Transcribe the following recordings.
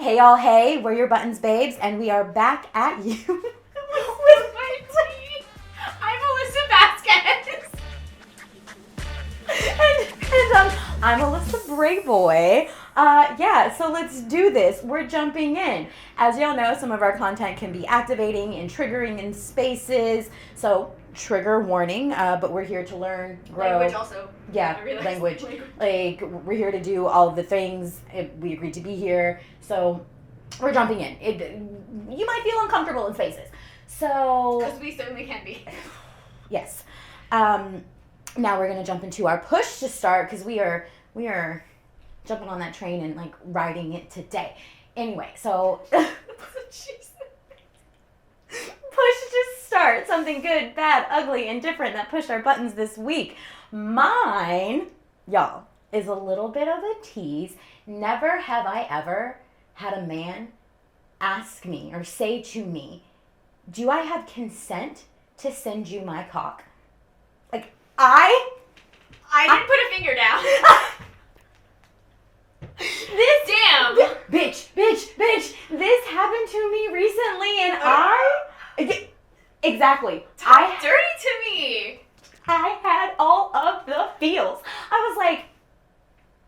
Hey y'all, hey, we're your Buttons babes, and we are back at you with my tea. I'm Alyssa Vasquez. and I'm Alyssa Brayboy. So let's do this. We're jumping in. As y'all know, some of our content can be activating and triggering in spaces. So trigger warning, but we're here to learn, grow. Language also. Yeah, language. Like, we're here to do all of the things. We agreed to be here. So we're jumping in. You might feel uncomfortable in spaces. So... Because we certainly can be. Yes. Now we're going to jump into our push to start because we are jumping on that train and like riding it today. Anyway, so push to start. Something good, bad, ugly, and different that pushed our buttons this week. Mine, y'all, is a little bit of a tease. Never have I ever had a man ask me or say to me, do I have consent to send you my cock? Like, I didn't put a finger down. Bitch. This happened to me recently, and exactly. Talk dirty to me. I had all of the feels. I was like,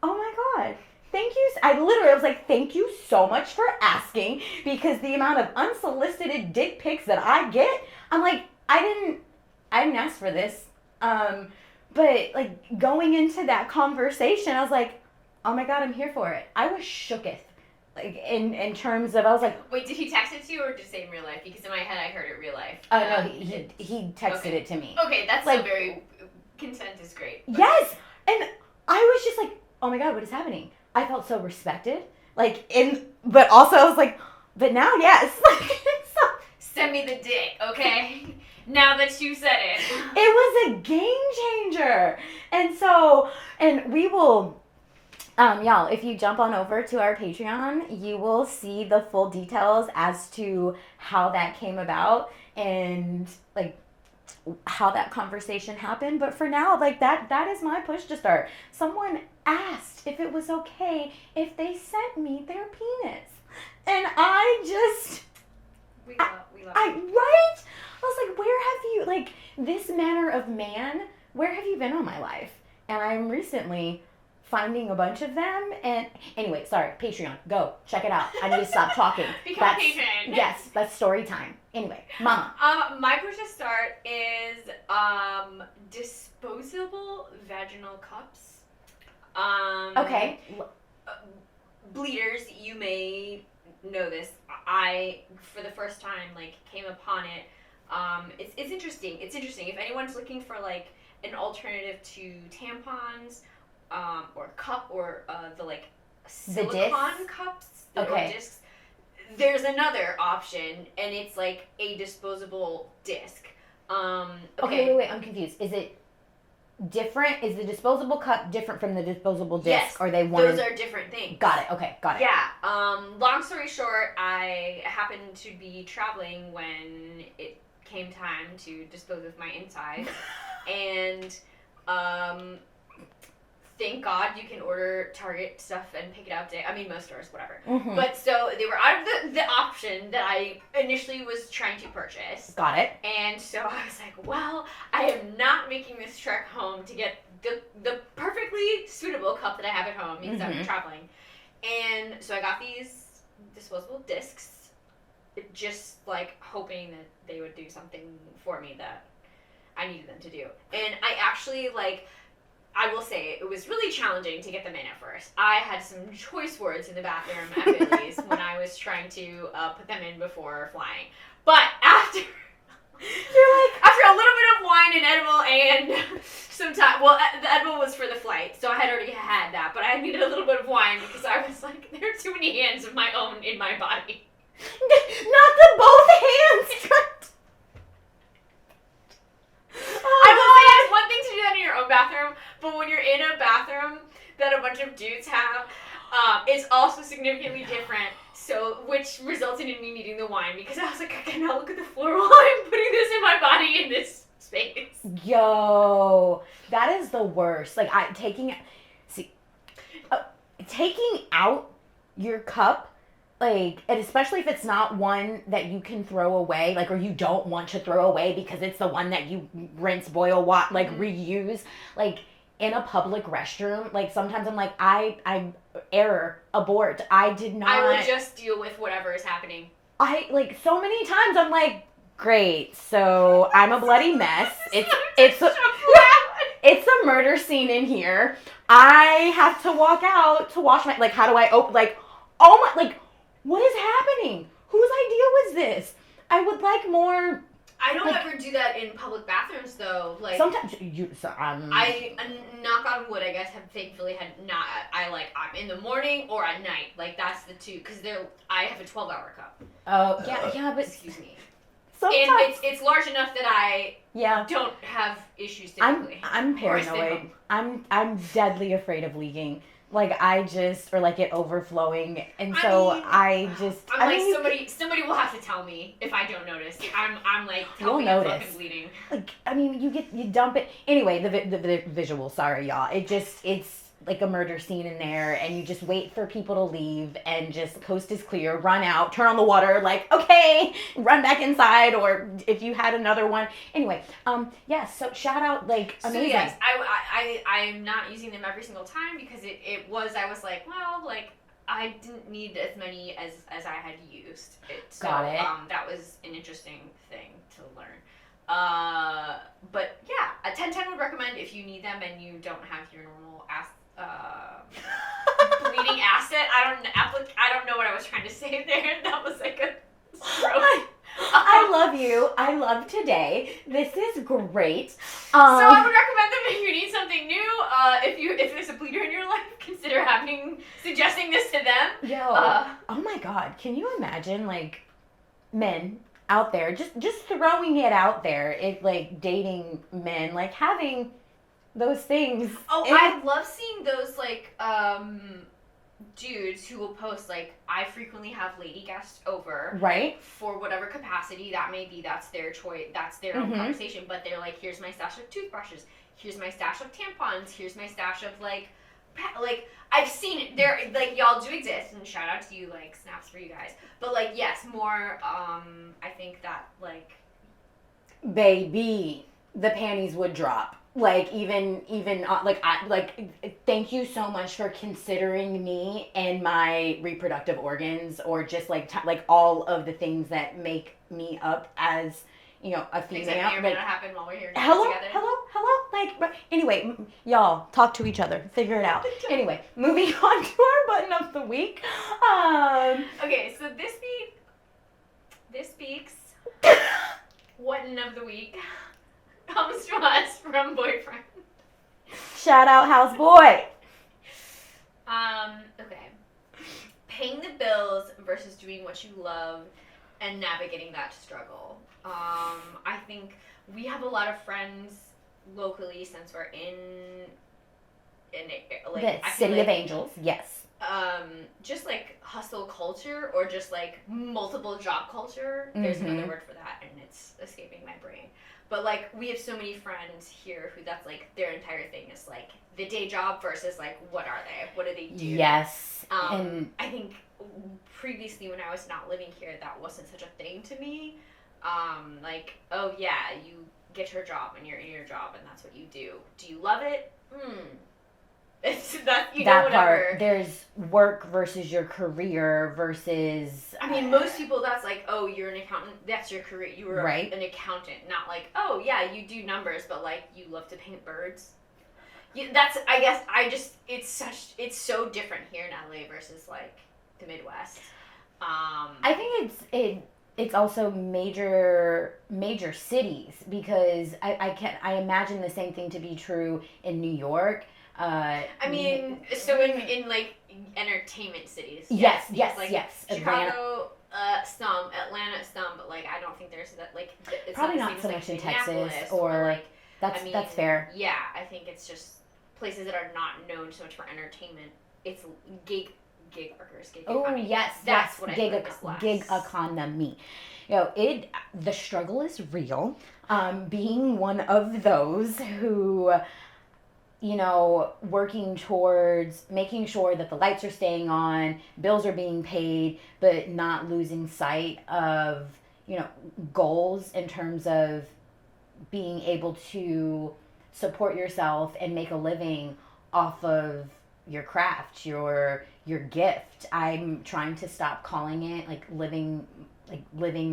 oh my God. Thank you. I literally was like, thank you so much for asking, because the amount of unsolicited dick pics that I get, I'm like, I didn't ask for this. But like going into that conversation, I was like, oh my God, I'm here for it. I was shooketh. Like in terms of, I was like, wait, did he text it to you or did he say in real life? Because in my head I heard it real life. Oh no, he texted it to me. Okay, that's like, so very, consent is great. But. Yes, and I was just like, oh my God, what is happening? I felt so respected. But also I was like, but now, yes. Send me the dick, okay? Now that you said it. It was a game changer. And we will, y'all, if you jump on over to our Patreon, you will see the full details as to how that came about and like how that conversation happened. But for now, like that is my push to start. Someone asked if it was okay if they sent me their penis. And I just... We love it. Right? I was like, where have you, like, this manner of man, where have you been all my life? And I'm recently finding a bunch of them. And anyway, sorry, Patreon, go check it out. I need to stop talking. Become a patron. Yes, that's story time. Anyway, Mama. My push to start is disposable vaginal cups. Okay. Bleeders, you may know this. I, for the first time, like, came upon it. It's interesting. It's interesting. If anyone's looking for like an alternative to tampons, or cup, or the like silicone cups, or discs, there's another option, and it's like a disposable disc. Okay, wait, I'm confused. Is it different? Is the disposable cup different from the disposable disc? Yes, or they those are different things. Got it. Okay, got it. Yeah. Long story short, I happened to be traveling when it came time to dispose of my insides, and thank God you can order Target stuff and pick it out today. I mean, most stores, whatever. Mm-hmm. But so they were out of the option that I initially was trying to purchase. Got it. And so I was like, well, I am not making this trek home to get the perfectly suitable cup that I have at home because I'm traveling. And so I got these disposable discs, just like hoping that they would do something for me that I needed them to do. And I actually, like, I will say it was really challenging to get them in at first. I had some choice words in the bathroom at Billy's when I was trying to put them in before flying. But after a little bit of wine and edible and some time, well, the edible was for the flight, so I had already had that, but I needed a little bit of wine because I was like, there are too many hands of my own in my body. Not the both hands. I will say it's one thing to do that in your own bathroom, but when you're in a bathroom that a bunch of dudes have, it's also significantly different. So, which resulted in me needing the wine because I was like, I cannot look at the floor while I'm putting this in my body in this space. Yo, that is the worst. Like, taking out your cup like, and especially if it's not one that you can throw away, like, or you don't want to throw away because it's the one that you rinse, boil, like, reuse, like, in a public restroom, like, sometimes I'm like, I error, abort, I did not. I will just deal with whatever is happening. Like, so many times I'm like, great, so I'm a bloody mess. It's a murder scene in here. I have to walk out to wash my, like, how do I open, like, oh my, like, what is happening? Whose idea was this? I would like more. I don't ever do that in public bathrooms though. Like sometimes I knock on wood. I guess have thankfully had not. I'm in the morning or at night. Like that's the two because I have a 12-hour cup. Oh yeah, but excuse me. Sometimes and it's large enough that I don't have issues typically. I'm paranoid. I'm deadly afraid of leaking. Like or like it overflowing, and so I'm somebody will have to tell me if I don't notice. I'm like, tell me I'm fucking bleeding. Like, I mean, you dump it anyway. The visual, sorry y'all. It's like a murder scene in there, and you just wait for people to leave, and just coast is clear, run out, turn on the water, like, okay, run back inside, or if you had another one. Anyway, so shout out, like, amazing. So yes, I'm not using them every single time because I was like, well, like, I didn't need as many as I had used. Got it. That was an interesting thing to learn. But yeah, a 1010 would recommend if you need them and you don't have your normal bleeding acid. I don't know what I was trying to say there. That was like a stroke. I love you. I love today. This is great. So I would recommend them if you need something new. If there's a bleeder in your life, consider suggesting this to them. Oh my God, can you imagine like men out there just throwing it out there? If like dating men, like having those things. Oh, I love seeing those like dudes who will post like, I frequently have lady guests over, right, for whatever capacity that may be. That's their choice, that's their own conversation, but they're like, here's my stash of toothbrushes, here's my stash of tampons, here's my stash of like I've seen it. There, like, y'all do exist, and shout out to you, like, snaps for you guys. But like, yes, more I think that like, baby, the panties would drop. Like, even thank you so much for considering me and my reproductive organs, or just like all of the things that make me up as, you know, a female. Things that may or may not happen while we're here together. Hello. Like, but anyway, y'all talk to each other, figure it out. Anyway, moving on to our button of the week. Okay, so this week's button of the week comes to us from boyfriend. Shout out house boy. Okay. Paying the bills versus doing what you love and navigating that struggle. I think we have a lot of friends locally since we're in like the City of Angels, yes. Just like hustle culture, or just like multiple job culture. There's another word for that, and it's escaping my brain. But like, we have so many friends here who that's like their entire thing is like the day job versus like, what are they? What do they do? Yes. I think previously when I was not living here, that wasn't such a thing to me. Like, oh yeah, you get your job and you're in your job and that's what you do. Do you love it? It's that whatever. Part. There's work versus your career versus. I mean, most people that's like, oh, you're an accountant. That's your career. You were an accountant, not like, oh yeah, you do numbers, but like you love to paint birds. I guess it's so different here in LA versus like the Midwest. I think it's also major cities, because I imagine the same thing to be true in New York. I mean, so in like entertainment cities. Yes. Chicago, some, Atlanta, some, but like I don't think there's that like. It's probably not so much in Texas or like. That's fair. Yeah, I think it's just places that are not known so much for entertainment. It's gig workers. Oh yes, that's what gig economy. You know, the struggle is real. Being one of those who, working towards making sure that the lights are staying on, bills are being paid, but not losing sight of, you know, goals in terms of being able to support yourself and make a living off of your craft, your gift. I'm trying to stop calling it living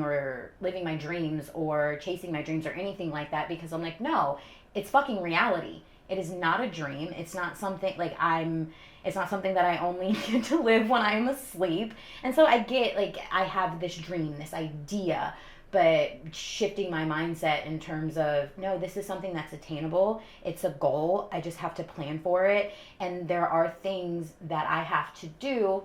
or living my dreams or chasing my dreams or anything like that, because I'm like, no, it's fucking reality. It is not a dream. It's not something it's not something that I only get to live when I'm asleep. And so I get, like, I have this dream, this idea, but shifting my mindset in terms of, no, this is something that's attainable. It's a goal. I just have to plan for it. And there are things that I have to do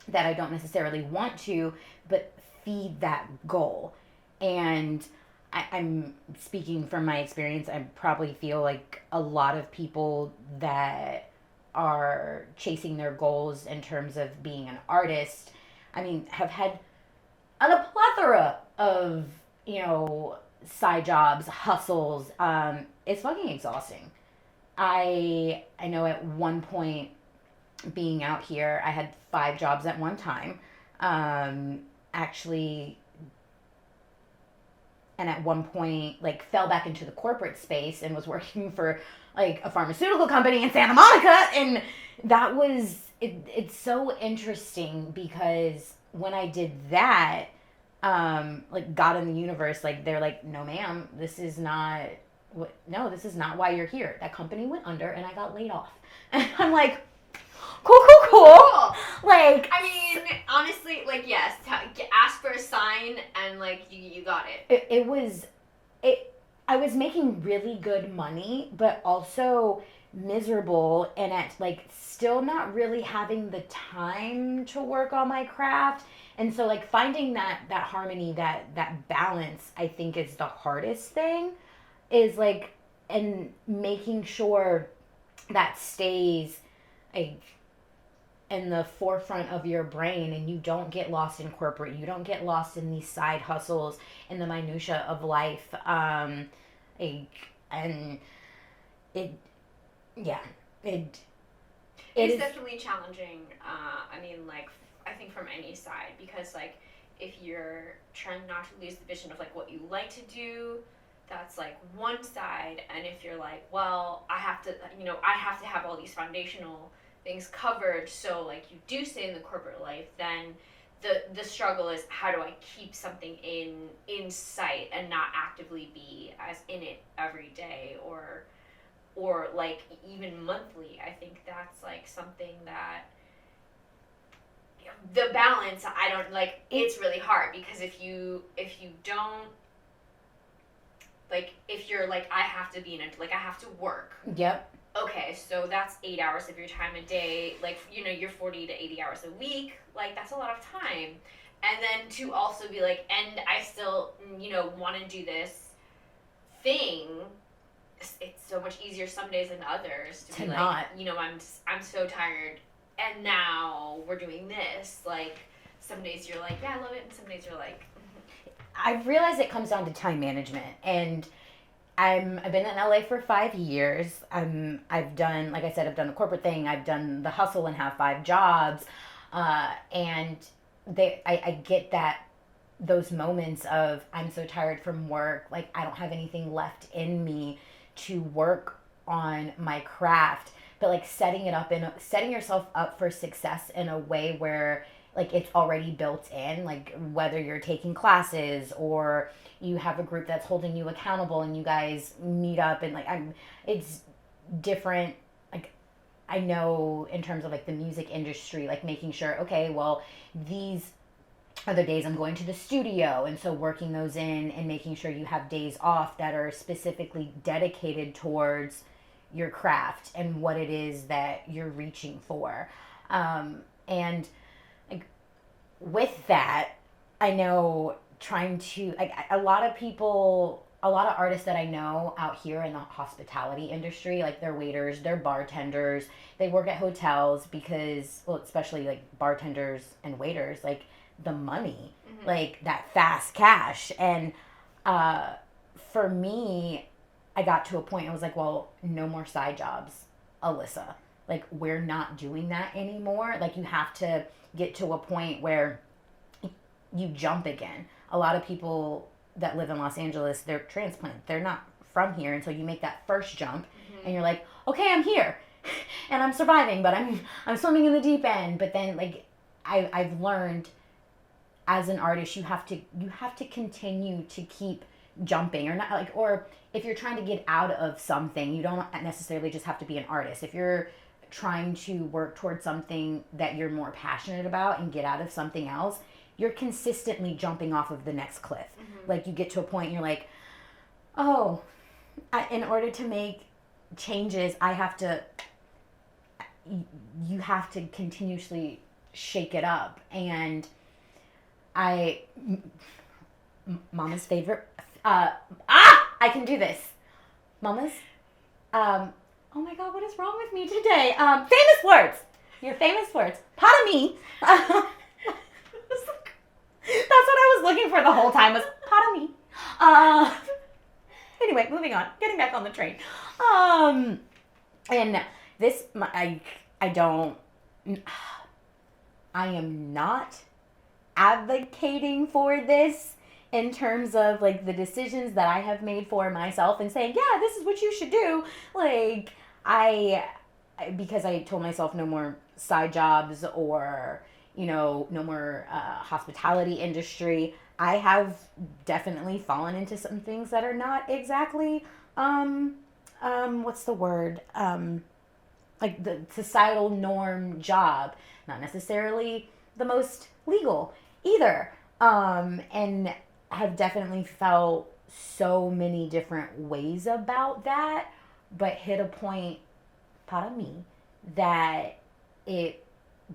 that I don't necessarily want to, but feed that goal. And I'm speaking from my experience. I probably feel like a lot of people that are chasing their goals in terms of being an artist, I mean, have had a plethora of, side jobs, hustles. It's fucking exhausting. I know at one point being out here, I had 5 jobs at one time. Actually, and at one point, like, fell back into the corporate space and was working for, like, a pharmaceutical company in Santa Monica. And that was it's so interesting because when I did that, like, God in the universe, like, they're like, no, ma'am, this is not this is not why you're here. That company went under and I got laid off. And I'm like, cool. Like, I mean, honestly, like, yes, ask for a sign and, like, you got it. I was making really good money, but also miserable, and at, like, still not really having the time to work on my craft. And so, like, finding that harmony, that balance, I think, is the hardest thing, is, like, and making sure that stays, like, in the forefront of your brain, and you don't get lost in corporate, you don't get lost in these side hustles, in the minutia of life. And it yeah it It's is definitely challenging. I mean, like, I think from any side, because, like, if you're trying not to lose the vision of, like, what you like to do, that's, like, one side. And if you're like, well, I have to have all these foundational things covered, so, like, you do stay in the corporate life, then the struggle is, how do I keep something in sight and not actively be as in it every day, or like, even monthly. I think that's, like, something that, the balance, I don't, like, it's really hard, because if you don't, like, if you're like, I have to be in it, like, I have to work. Yep. Okay, so that's 8 hours of your time a day, like, you're 40 to 80 hours a week, like, that's a lot of time. And then to also be like, and I still, want to do this thing, it's so much easier some days than others to be like, not. I'm so tired, and now we're doing this. Like, some days you're like, yeah, I love it, and some days you're like, I've realized it comes down to time management. And I've been in LA for 5 years. I've done, like I said, I've done the corporate thing. I've done the hustle and have 5 jobs. And I get that, those moments of, I'm so tired from work, like, I don't have anything left in me to work on my craft. But, like, setting yourself up for success in a way where, like, it's already built in, like, whether you're taking classes or you have a group that's holding you accountable and you guys meet up, and, like, it's different. Like, I know in terms of, like, the music industry, like, making sure, okay, well, these other days I'm going to the studio, and so working those in and making sure you have days off that are specifically dedicated towards your craft and what it is that you're reaching for. And, like, with that, I know trying to, like, a lot of artists that I know out here in the hospitality industry, like, they're waiters, they're bartenders, they work at hotels because, well, especially, like, bartenders and waiters, like, the money, like, that fast cash. And for me, I got to a point, I was like, well, no more side jobs. Alyssa, like, we're not doing that anymore. Like, you have to get to a point where you jump again. A lot of people that live in Los Angeles, they're transplant. They're not from here, and so you make that first jump, and you're like, okay, I'm here, and I'm surviving, but I'm swimming in the deep end. But then, like, I've learned as an artist, you have to continue to keep jumping, or not, like, or if you're trying to get out of something, you don't necessarily just have to be an artist. If you're trying to work towards something that you're more passionate about and get out of something else, you're consistently jumping off of the next cliff. Like, you get to a point and you're like, oh, in order to make changes, you have to continuously shake it up. And Mama's favorite, I can do this. Mama's, oh my God, what is wrong with me today? Famous words. Your famous words. Pardon me. That's what I was looking for the whole time, was pardon me. Anyway, moving on. Getting back on the train. And this, I am not advocating for this in terms of, like, the decisions that I have made for myself and saying, yeah, this is what you should do. Like, because I told myself no more side jobs, or, no more hospitality industry, I have definitely fallen into some things that are not exactly, what's the word? Like, the societal norm job, not necessarily the most legal either. And have definitely felt so many different ways about that, but hit a point, pardon me, that it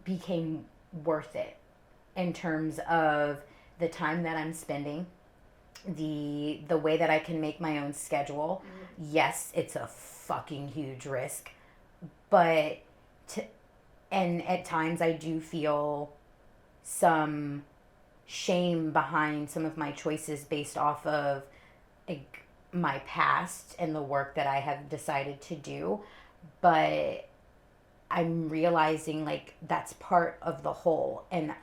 became worth it in terms of the time that I'm spending, the way that I can make my own schedule. Yes, it's a fucking huge risk, but and at times I do feel some shame behind some of my choices based off of, like, my past and the work that I have decided to do. But I'm realizing, like, that's part of the whole, and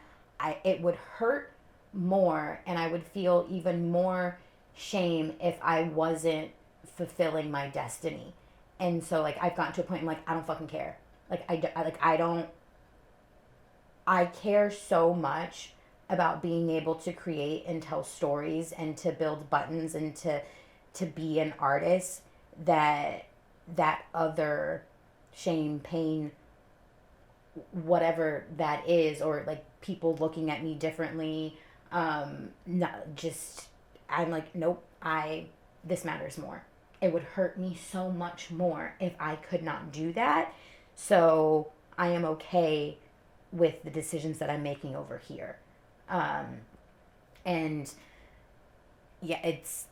it would hurt more, and I would feel even more shame if I wasn't fulfilling my destiny. And so, like, I've gotten to a point, I'm like, I don't fucking care. Like, I care so much about being able to create and tell stories and to build buttons and to be an artist, that other shame, pain, whatever that is, or, like, people looking at me differently, not just, I'm like, nope, this matters more. It would hurt me so much more if I could not do that. So I am okay with the decisions that I'm making over here. And yeah, it's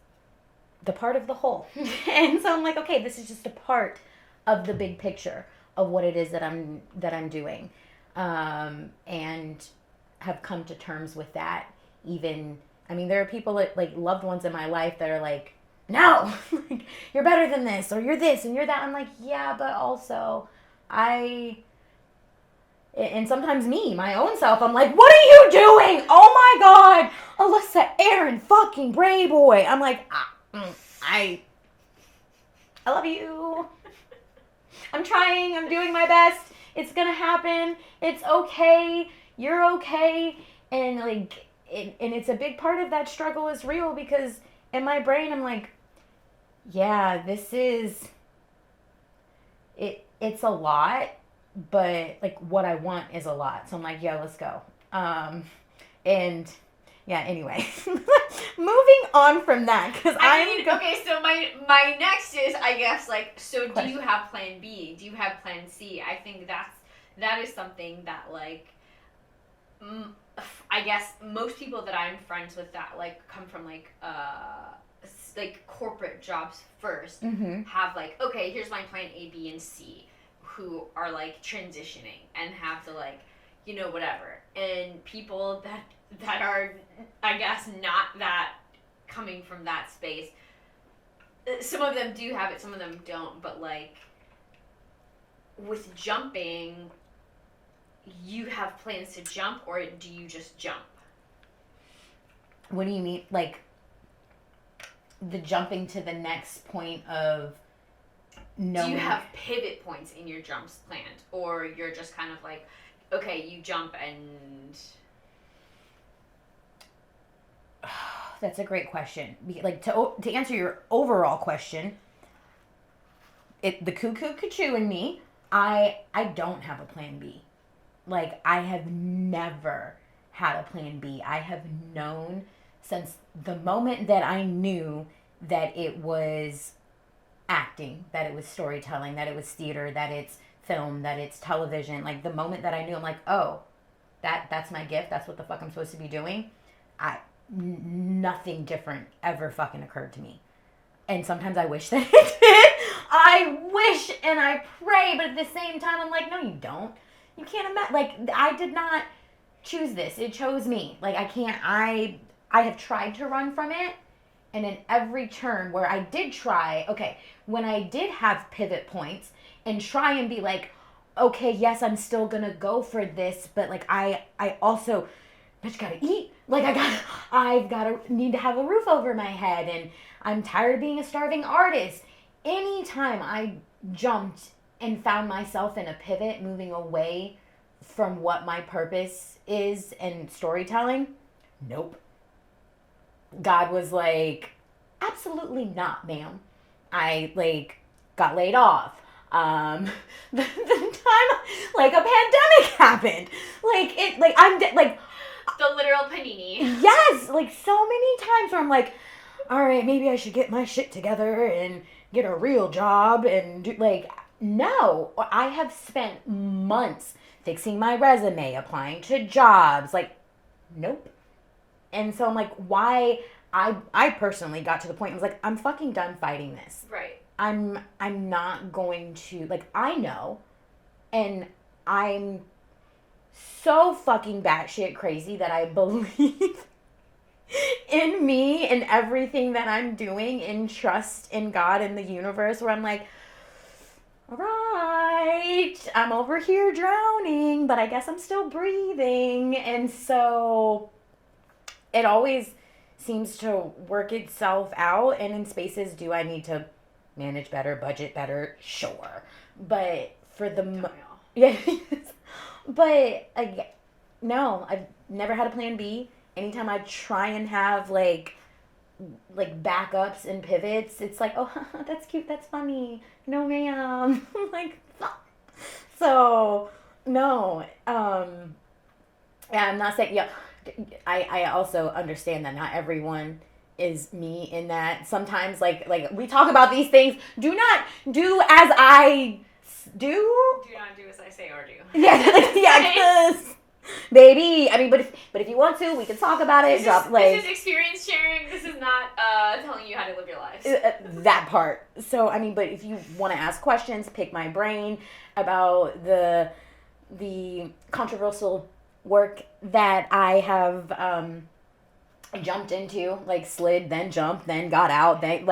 the part of the whole. And so I'm like, okay, this is just a part of the big picture of what it is that I'm doing. And have come to terms with that. Even, I mean, there are people that, like, loved ones in my life that are like, no, like, you're better than this, or you're this and you're that. I'm like, yeah, but also and sometimes me, my own self, I'm like, what are you doing? Oh my God, Alyssa, Aaron, fucking Bray Boy. I'm like, I love you. I'm trying. I'm doing my best. It's gonna happen. It's okay. You're okay. And, like, and it's a big part of that struggle is real, because in my brain, I'm like, yeah, this is it. It's a lot. But, like, what I want is a lot. So I'm like, yeah, let's go. And yeah, anyway, moving on from that, because okay, so my next is, I guess, like, so do you have plan B? Do you have plan C? I think that is something that, like, I guess most people that I'm friends with that, like, come from, like corporate jobs first, have, like, okay, here's my plan A, B, and C, who are, like, transitioning and have to, like, whatever. And people that are, I guess, not that coming from that space, some of them do have it, some of them don't, but, like, with jumping, you have plans to jump, or do you just jump? What do you mean? Like, the jumping to the next point of knowing... Do you have pivot points in your jumps planned? Or you're just kind of like, okay, you jump and... That's a great question. Like, to answer your overall question, the cuckoo cuckoo in me, I don't have a plan B. Like, I have never had a plan B. I have known since the moment that I knew that it was acting, that it was storytelling, that it was theater, that it's film, that it's television. Like, the moment that I knew, I'm like, oh, that's my gift. That's what the fuck I'm supposed to be doing. Nothing different ever fucking occurred to me. And sometimes I wish that it did. I wish and I pray, but at the same time, I'm like, no, you don't. You can't imagine. Like, I did not choose this. It chose me. Like, I can't. I have tried to run from it. And in every turn where I did try, okay, when I did have pivot points and try and be like, okay, yes, I'm still going to go for this, but like, I also, bitch, gotta eat. Like, I've got to need to have a roof over my head, and I'm tired of being a starving artist. Anytime I jumped and found myself in a pivot, moving away from what my purpose is in storytelling, nope. God was like, absolutely not, ma'am. I, like, got laid off. The time, like, a pandemic happened. Like, The literal panini. yes, like, so many times where I'm like, all right, maybe I should get my shit together and get a real job and do, like, no. I have spent months fixing my resume, applying to jobs, like, nope. And so I'm like, why? I personally got to the point, I was like, I'm fucking done fighting this. Right. I'm not going to, like, I know, and I'm so fucking batshit crazy that I believe in me and everything that I'm doing, and trust in God and the universe, where I'm like, all right, I'm over here drowning, but I guess I'm still breathing. And so it always seems to work itself out. And in spaces, do I need to manage better, budget better? Sure. But for the... yeah. But, no, I've never had a plan B. Anytime I try and have, like backups and pivots, it's like, oh, that's cute, that's funny. No, ma'am. Like, fuck. So, no. Yeah, I'm not saying, yeah, I also understand that not everyone is me in that. Sometimes, like we talk about these things, do not do as I do. Do not do as I say or do. Yeah, yeah, because... baby, I mean, but if you want to, we can talk about it. This is experience sharing. This is not telling you how to live your lives. That part. So, I mean, but if you want to ask questions, pick my brain about the controversial work that I have jumped into, like slid, then jumped, then got out. Then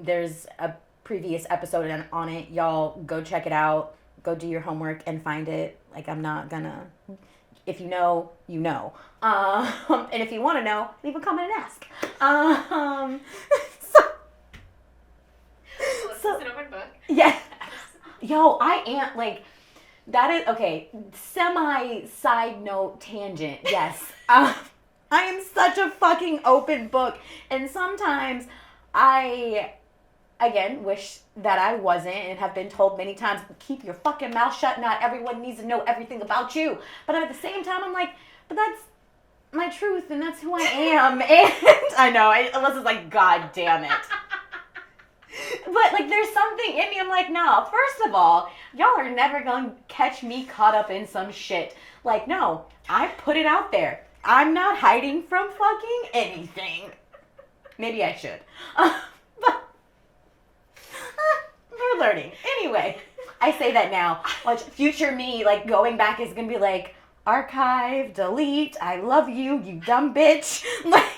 there's a previous episode on it. Y'all go check it out. Go do your homework and find it. Like, I'm not gonna... If you know, you know. And if you want to know, leave a comment and ask. It's an open book. Yeah. Yo, I am, like... That is... Okay, semi-side note tangent. Yes. I am such a fucking open book. And sometimes I... Again, wish that I wasn't, and have been told many times, keep your fucking mouth shut. Not everyone needs to know everything about you. But at the same time, I'm like, but that's my truth, and that's who I am. And I know, unless it's like, God damn it. But, like, there's something in me, I'm like, no, first of all, y'all are never going to catch me caught up in some shit. Like, no, I put it out there. I'm not hiding from fucking anything. Maybe I should. We're learning. Anyway, I say that now. Watch, future me, like, going back is going to be like, archive, delete, I love you, you dumb bitch. Like,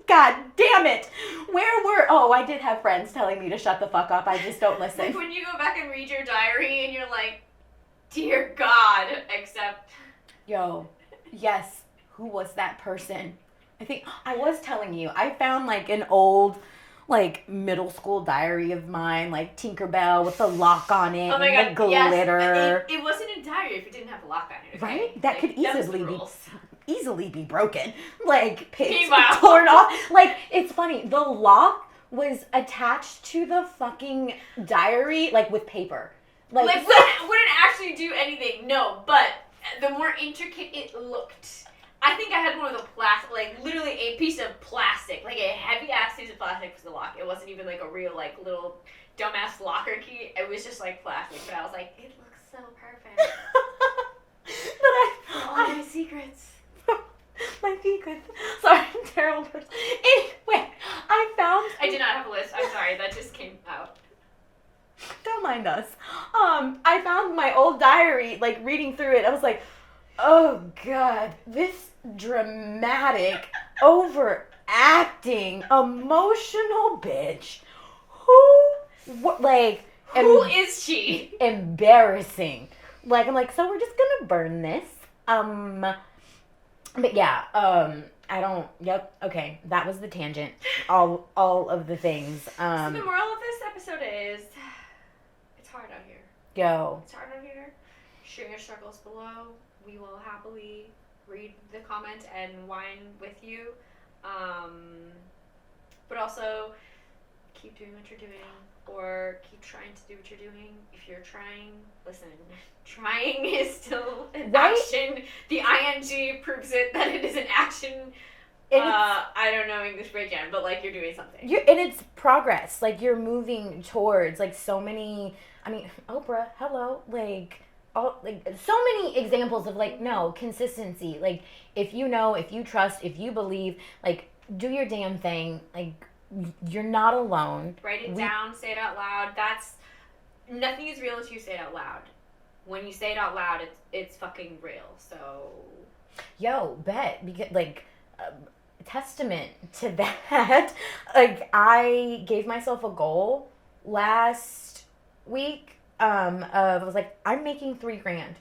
God damn it. I did have friends telling me to shut the fuck up. I just don't listen. Like when you go back and read your diary and you're like, dear God, except. Yo, yes. Who was that person? I think I was telling you. I found like an old like middle school diary of mine, like Tinkerbell with the lock on it Oh my and God, the glitter. Yes. It wasn't a diary if it didn't have a lock on it. Okay? Right? That like, could easily be broken. Like Meanwhile. torn off. Like it's funny. The lock was attached to the fucking diary like with paper. Like wouldn't actually do anything. No, but the more intricate it looked. I think I had one of the plastic, like literally a piece of plastic, like a heavy ass piece of plastic for the lock. It wasn't even like a real like little dumbass locker key. It was just like plastic. But I was like, it looks so perfect. But all my secrets. My secrets. Sorry, I'm a terrible person. Anyway, I did not have a list. I'm sorry, that just came out. Don't mind us. I found my old diary, like reading through it. I was like, oh God, this dramatic, overacting, emotional bitch. Who is she? Embarrassing. Like, I'm like, so we're just gonna burn this. But yeah, okay, that was the tangent. All of the things. So the moral of this episode is, it's hard out here. Go. It's hard out here. Share your struggles below. We will happily read the comment and whine with you. But also, keep doing what you're doing, or keep trying to do what you're doing. If you're trying, listen, trying is still an action. The ing proves it that it is an action. I don't know English breakdown, but like you're doing something. And it's progress. Like you're moving towards like so many. I mean, Oprah, hello, like so many examples of like consistency. Like if you know, if you trust, if you believe, like do your damn thing. Like you're not alone. Write it down. Say it out loud. Nothing is real until you say it out loud. When you say it out loud, it's fucking real. So. Yo, bet because like. Testament to that. Like I gave myself a goal last week. I was like, I'm making $3,000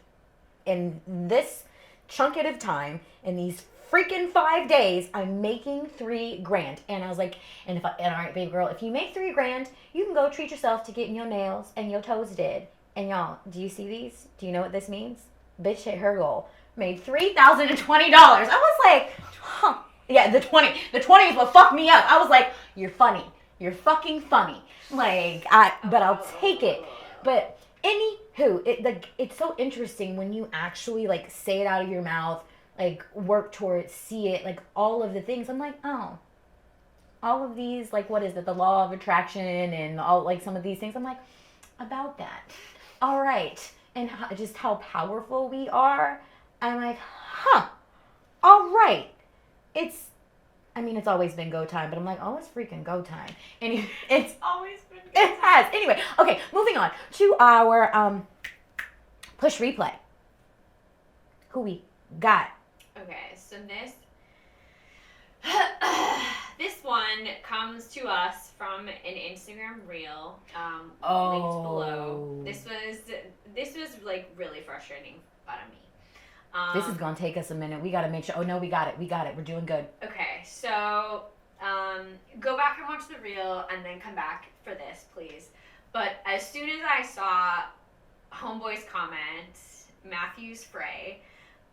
in this chunk of time in these freaking 5 days. I'm making $3,000, and I was like, and all right, baby girl, if you make $3,000, you can go treat yourself to getting your nails and your toes did. And y'all, do you see these? Do you know what this means? Bitch hit her goal. Made $3,020. I was like, huh. Yeah, the 20 is what fucked me up. I was like, you're funny. You're fucking funny. Like, but I'll take it. But anywho, it's so interesting when you actually like say it out of your mouth, like work towards, see it, like all of the things. I'm like, oh, all of these, like what is it, the law of attraction and all like some of these things. I'm like, about that. All right, and just how powerful we are. I'm like, huh. All right. It's always been go time, but I'm like, oh, it's freaking go time. And it's always been go time. It has. Anyway, okay, moving on to our push replay. Who we got? Okay, so this one comes to us from an Instagram reel, linked below. This was like really frustrating out of me. This is gonna take us a minute. We gotta make sure. Oh no, we got it. We're doing good. Okay, so go back and watch the reel and then come back for this, please. But as soon as I saw Homeboy's comment, Matthew's fray,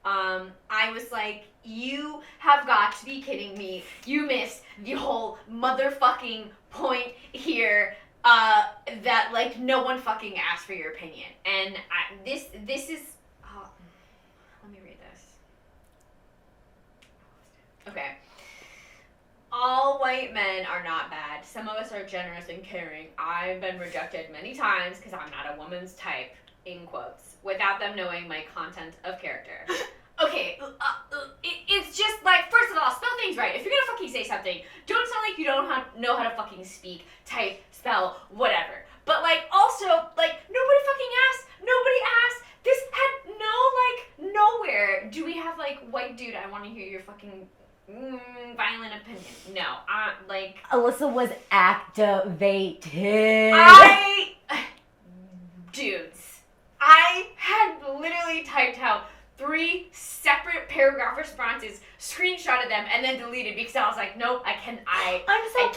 I was like, you have got to be kidding me. You missed the whole motherfucking point here. That like no one fucking asked for your opinion. And this is. Let me read this. Okay. All white men are not bad. Some of us are generous and caring. I've been rejected many times because I'm not a woman's type, in quotes, without them knowing my content of character. Okay, it's just like, first of all, spell things right. If you're gonna fucking say something, don't sound like you don't know how to fucking speak, type, spell, whatever. But like, also, like, nobody fucking asked. Nobody asked. This had nowhere do we have like, white dude, I want to hear your fucking violent opinion. No, like Alyssa was activated. Dudes, I had literally typed out 3 separate paragraph responses, screenshotted them, and then deleted because I was like, nope, I cannot act like this. I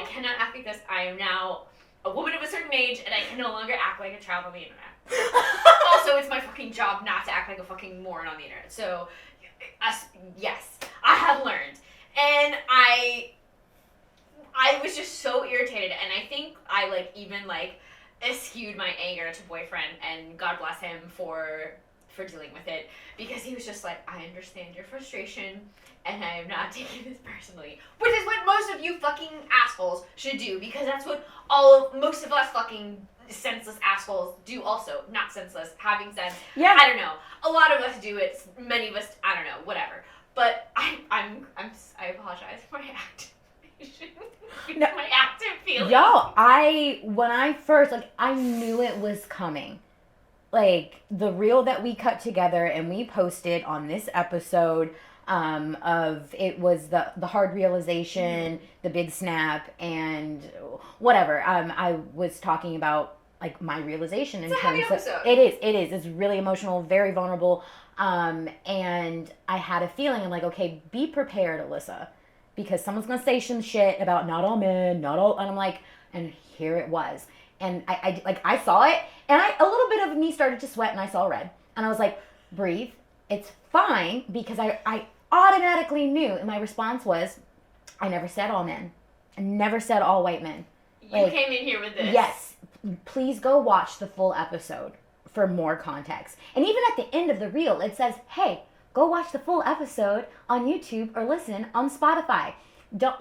cannot act like this. I am now a woman of a certain age, and I can no longer act like a child on the internet. Also, it's my fucking job not to act like a fucking moron on the internet. So, yes, I have learned, and I was just so irritated, and I think I even eschewed my anger to boyfriend, and God bless him for dealing with it, because he was just like, I understand your frustration, and I am not taking this personally, which is what most of you fucking assholes should do, because that's what most of us fucking senseless assholes do also. Not senseless, having sense. Yeah. I don't know. A lot of us do it. Many of us, I don't know, whatever. But I apologize for my activation. No. My active feelings. When I first, I knew it was coming. The reel that we cut together and we posted on this episode of, it was the hard realization, the big snap, and whatever. I was talking about my realization in terms of it is it's really emotional, very vulnerable, and I had a feeling, I'm like, okay, be prepared, Alyssa, because someone's gonna say some shit about not all men, not all, and I'm like, and here it was. And I saw it, and a little bit of me started to sweat, and I saw red. And I was like, breathe. It's fine, because I automatically knew, and my response was, I never said all men. I never said all white men. You came in here with this. Yes. Please go watch the full episode for more context. And even at the end of the reel, it says, hey, go watch the full episode on YouTube or listen on Spotify. Don't,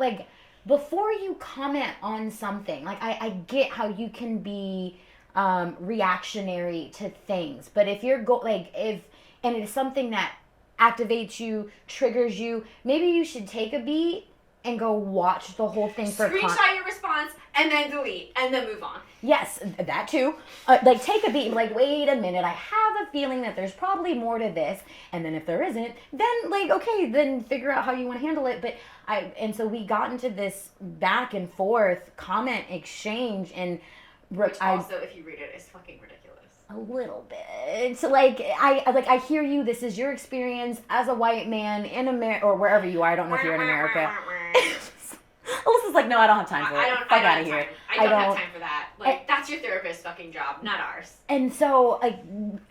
before you comment on something, I get how you can be reactionary to things, but if you're and it is something that activates you, triggers you, maybe you should take a beat and go watch the whole thing for screenshot your response and then delete and then move on. Yes, that too. Take a beat and wait a minute, I have a feeling that there's probably more to this, and then if there isn't, then okay, then figure out how you want to handle it. But and so we got into this back and forth comment exchange, and which also, if you read it, is fucking ridiculous. A little bit. So I hear you. This is your experience as a white man in America, or wherever you are. I don't know if you're in America. Alyssa's like, no, I don't have time for it. Fuck out of here. I don't have time for that. That's your therapist's fucking job, not ours. And so,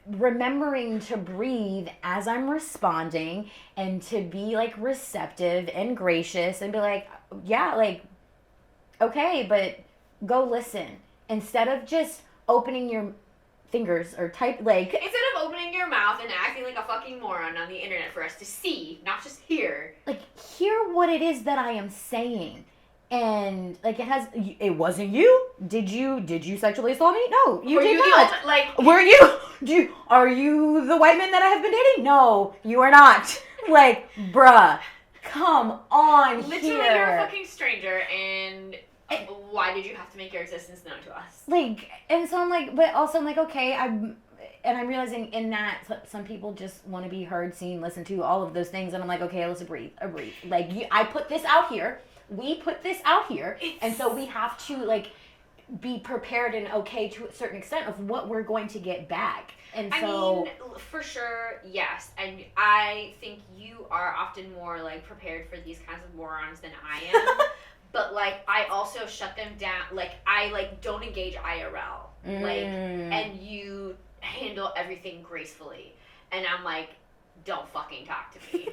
remembering to breathe as I'm responding, and to be receptive and gracious, and be okay, but go listen, instead of just opening your fingers or type instead of opening your mouth and acting like a fucking moron on the internet for us to see, not just hear. Hear what it is that I am saying. And it wasn't you. Did you sexually assault me? No, you did not. Were you? Are you the white man that I have been dating? No, you are not. Bruh, come on. Literally, you're a fucking stranger, and why did you have to make your existence known to us? And so I'm but also I'm okay, I'm realizing in that some people just want to be heard, seen, listened to, all of those things, and I'm okay, let's breathe. I put this out here, we put this out here, and so we have to be prepared and okay to a certain extent of what we're going to get back. And so, I mean, for sure, yes. And I think you are often more prepared for these kinds of morons than I am. But I also shut them down. I don't engage IRL. And you handle everything gracefully. And I'm don't fucking talk to me.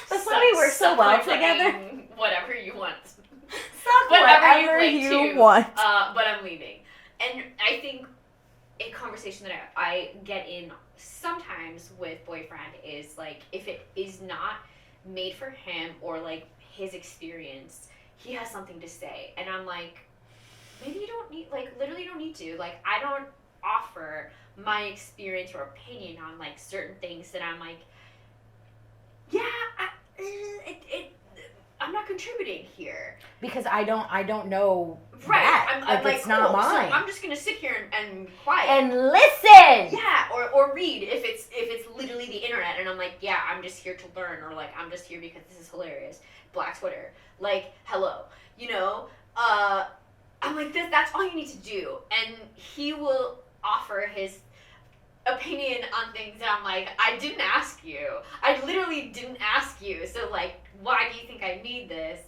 That's why we work so well together. Whatever you want. Whatever you want. But I'm leaving. And I think a conversation that I get in sometimes with boyfriend is if it is not made for him or his experience, he has something to say, and I'm maybe you don't need literally don't need to I don't offer my experience or opinion on certain things that I'm I'm not contributing here because I don't know right. I'm like, it's not cool, mine. so I'm just gonna sit here and be quiet and listen. Yeah, or read if it's literally the internet, and I'm like, yeah, I'm just here to learn, or like I'm just here because this is hilarious. Black Twitter, like, hello, I'm like, that's all you need to do, and he will offer his opinion on things that I'm like, I didn't ask you. I literally didn't ask you. So like, why do you think I need this?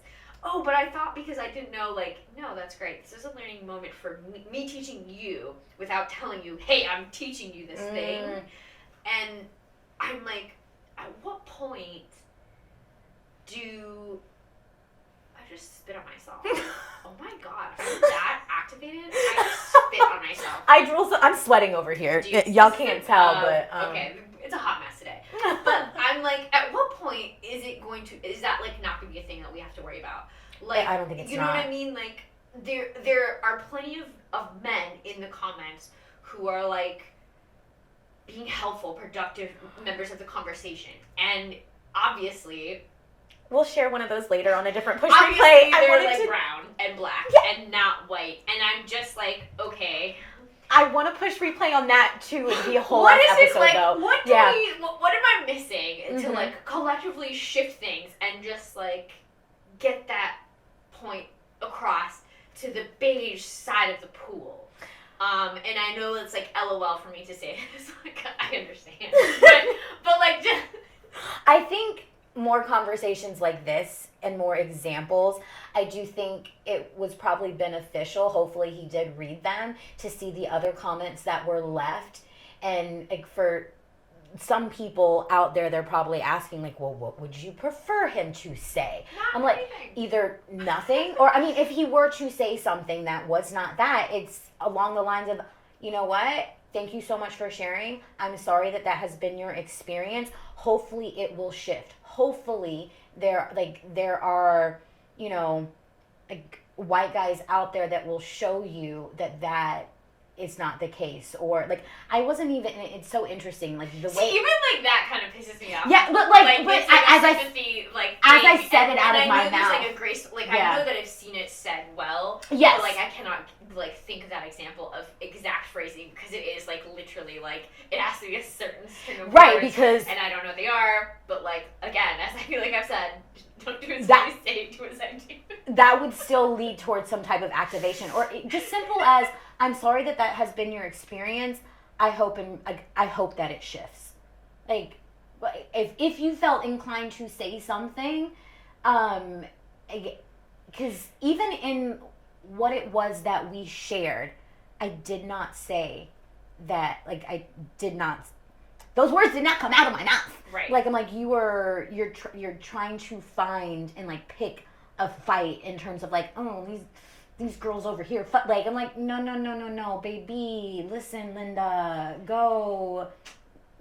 Oh, but I thought because I didn't know, like, no, that's great. This is a learning moment for me teaching you without telling you, hey, I'm teaching you this thing. And I'm like, at what point do I just spit on myself? Oh my god, I'm that activated. I just spit on myself. I drool. I'm sweating over here. Y'all can't tell, but okay, it's a hot mess today. But I'm like, at what point is that like not going to be a thing that we have to worry about? Like, I don't think it's you know what I mean? Like, there are plenty of men in the comments who are like being helpful, productive members of the conversation, and obviously. We'll share one of those later on a different push Obviously, replay. they're like brown and black and not white, and I'm just like, okay. I want to push replay on that too. It'd be a whole what episode, is it like? though. What am I missing to like collectively shift things and just like get that point across to the beige side of the pool? And I know it's like LOL for me to say this. Like, I understand, but like just. I think more conversations like this and more examples, I do think it was probably beneficial. Hopefully he did read them to see the other comments that were left. And like for some people out there, they're probably asking like, well, what would you prefer him to say? I'm like, either nothing, or I mean, if he were to say something that was not that, it's along the lines of, you know what? Thank you so much for sharing. I'm sorry that has been your experience. Hopefully it will shift. Hopefully there are, like white guys out there that will show you that is not the case. Or like, I wasn't even, it's so interesting. Like the way. Even like that kind of pisses me off. Yeah, but as I said it out of my mouth. There's like a grace, like I know that I've seen it said well. Yes. But like I cannot like think of that example of exact phrasing because it is like literally like it has to be a certain string of right, words, because and I don't know what they are, but like again, as I feel like I've said, don't do as I say, do as I do. That would still lead towards some type of activation, or just simple as I'm sorry that has been your experience. I hope that it shifts. Like if you felt inclined to say something, because even in what it was that we shared, I did not say that, like, those words did not come out of my mouth. Right. Like, I'm like, you're trying to find and, like, pick a fight in terms of, like, oh, these girls over here, like, I'm like, no, baby, listen, Linda, go,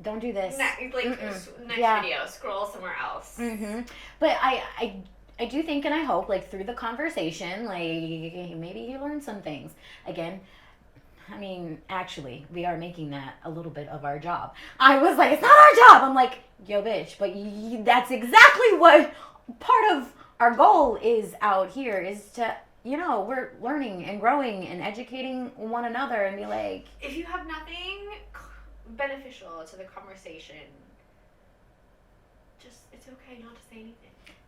don't do this. Next video, scroll somewhere else. But I do think and I hope, like, through the conversation, like, maybe you learned some things. Again, I mean, actually, we are making that a little bit of our job. I was like, it's not our job. I'm like, yo, bitch, but that's exactly what part of our goal is out here, is to, we're learning and growing and educating one another and be like. If you have nothing beneficial to the conversation, just, it's okay not to say anything.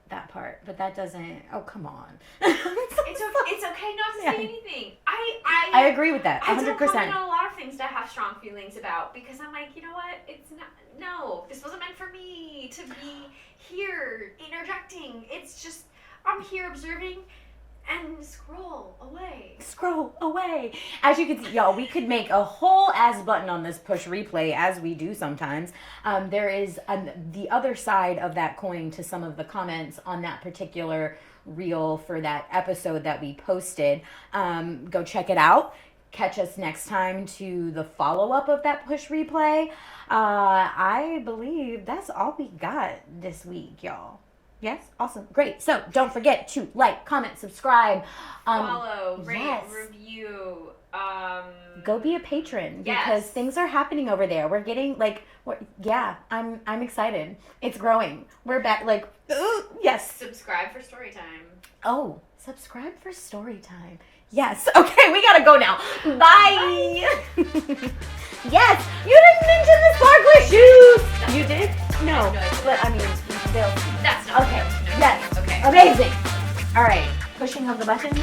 That part, but that doesn't. Oh, come on. It's okay not to say anything. I agree with that. 100%. I don't comment on a lot of things that I have strong feelings about because I'm like, you know what? It's not. No, this wasn't meant for me to be here interjecting. It's just I'm here observing. And scroll away. As you can see, y'all, we could make a whole ass button on this push replay, as we do sometimes. There is the other side of that coin to some of the comments on that particular reel for that episode that we posted. Go check it out. Catch us next time to the follow-up of that push replay. I believe that's all we got this week, y'all. Yes? Awesome. Great. So don't forget to like, comment, subscribe. Follow, rate, review. Go be a patron because things are happening over there. We're getting I'm excited. It's growing. We're back yes. Subscribe for story time. Oh, subscribe for story time. Yes. Okay, we gotta go now. Bye. Yes. You didn't mention the sparkly shoes. You did? No. But I mean, they'll. That's not Okay. enough. Yes. Okay. Amazing. All right. Pushing of the buttons.